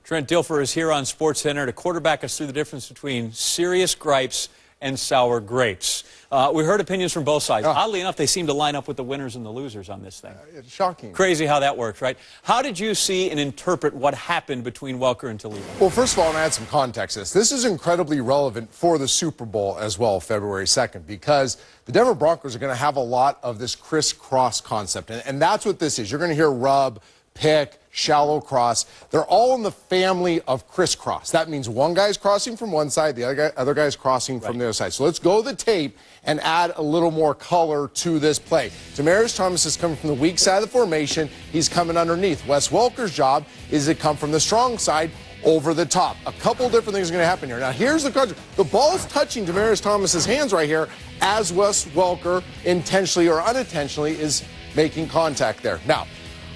Trent Dilfer is here on SportsCenter to quarterback us through the difference between serious gripes and sour grapes. We heard opinions from both sides. Oddly enough, they seem to line up with the winners and the losers on this thing. It's shocking. Crazy how that works, right? How did you see and interpret what happened between Welker and Talib? Well, first of all, I want to add some context to this. This is incredibly relevant for the Super Bowl as well, February 2nd, because the Denver Broncos are going to have a lot of this crisscross concept. And that's what this is. You're going to hear rub, pick, shallow cross. They're all in the family of crisscross. That means one guy's crossing from one side, the other guy's crossing from the other side. So let's go to the tape and add a little more color to this play. Demaryius Thomas is coming from the weak side of the formation. He's coming underneath. Wes Welker's job is to come from the strong side over the top. A couple different things are going to happen here. Now, here's the question. The ball is touching Demaryius Thomas's hands right here as Wes Welker intentionally or unintentionally is making contact there. Now,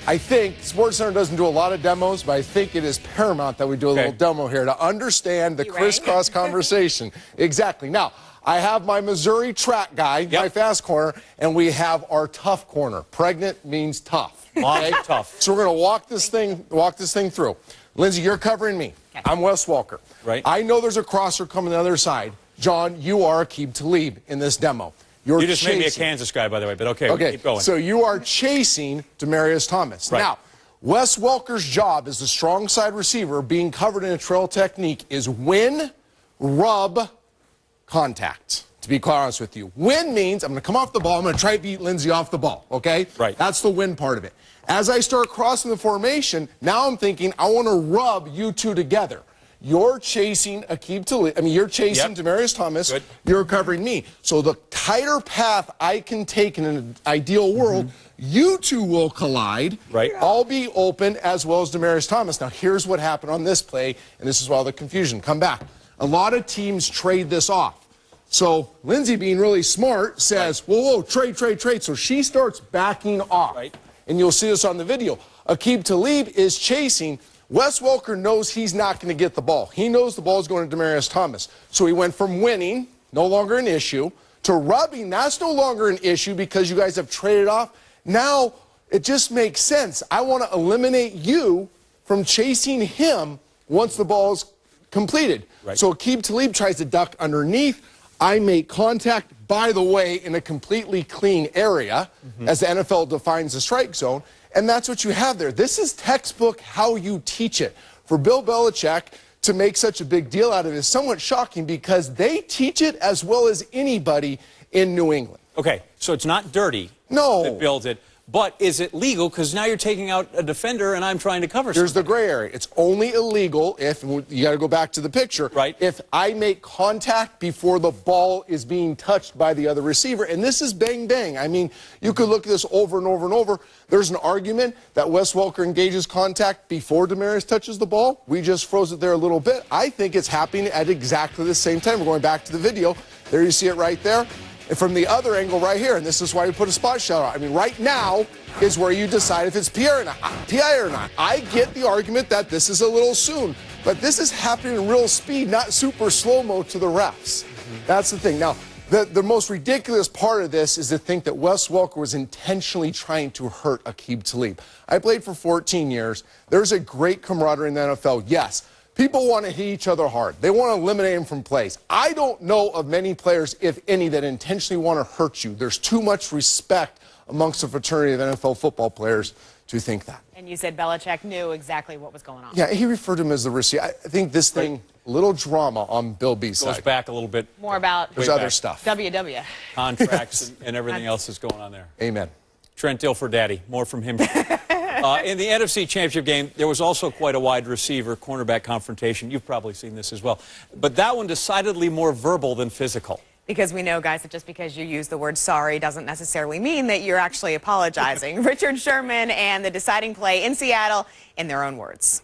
I think SportsCenter doesn't do a lot of demos, but I think it is paramount that we do a little demo here to understand the crisscross conversation. Exactly. Now, I have my Missouri track guy, my fast corner, and we have our tough corner. Pregnant means tough. Okay? Tough. So we're going to walk this thing through. Lindsay, you're covering me. Okay. I'm Wes Welker. Right. I know there's a crosser coming the other side. John, you are Aqib Talib in this demo. You just made me a Kansas guy, by the way, but okay, keep going. So you are chasing Demaryius Thomas. Right. Now, Wes Welker's job as the strong side receiver being covered in a trail technique is win, rub, contact, to be quite honest with you. Win means I'm going to come off the ball, I'm going to try to beat Lindsay off the ball, okay? Right. That's the win part of it. As I start crossing the formation, now I'm thinking I want to rub you two together. You're chasing Aqib Talib. I mean, you're chasing Demaryius Thomas. Good. You're covering me. So the tighter path I can take in an ideal world, you two will collide. Right. I'll be open as well as Demaryius Thomas. Now, here's what happened on this play, and this is why all the confusion. Come back. A lot of teams trade this off. So Lindsay, being really smart, says, whoa, trade. So she starts backing off. Right. And you'll see this on the video. Aqib Talib is chasing. Wes Welker knows he's not going to get the ball. He knows the ball is going to Demaryius Thomas. So he went from winning, no longer an issue, to rubbing. That's no longer an issue because you guys have traded off. Now it just makes sense. I want to eliminate you from chasing him once the ball is completed. Right. So Aqib Talib tries to duck underneath. I make contact, by the way, in a completely clean area, as the NFL defines the strike zone. And that's what you have there. This is textbook how you teach it. For Bill Belichick to make such a big deal out of it is somewhat shocking because they teach it as well as anybody in New England. Okay, so it's not dirty that builds it, but is it legal? Because now you're taking out a defender and I'm trying to cover something. Here's the gray area. It's only illegal if, you got to go back to the picture, if I make contact before the ball is being touched by the other receiver. And this is bang, bang. I mean, you could look at this over and over and over. There's an argument that Wes Welker engages contact before Demaryius touches the ball. We just froze it there a little bit. I think it's happening at exactly the same time. We're going back to the video. There you see it right there. And from the other angle right here, and this is why we put a spot shot on. I mean, right now is where you decide if it's PI or not. I get the argument that this is a little soon, but this is happening in real speed, not super slow-mo to the refs. That's the thing. Now, the most ridiculous part of this is to think that Wes Welker was intentionally trying to hurt Aqib Talib. I played for 14 years. There's a great camaraderie in the NFL, yes. People want to hit each other hard. They want to eliminate him from plays. I don't know of many players, if any, that intentionally want to hurt you. There's too much respect amongst the fraternity of NFL football players to think that. And you said Belichick knew exactly what was going on. Yeah, he referred to him as the receiver. I think this thing, a little drama on Bill B's side. Goes back a little bit. More about There's other stuff. WW. Contracts and everything else that's going on there. Amen. Trent Dilfer, Daddy. More from him. In the NFC Championship game, there was also quite a wide receiver cornerback confrontation. You've probably seen this as well. But that one decidedly more verbal than physical. Because we know, guys, that just because you use the word sorry doesn't necessarily mean that you're actually apologizing. Richard Sherman and the deciding play in Seattle in their own words.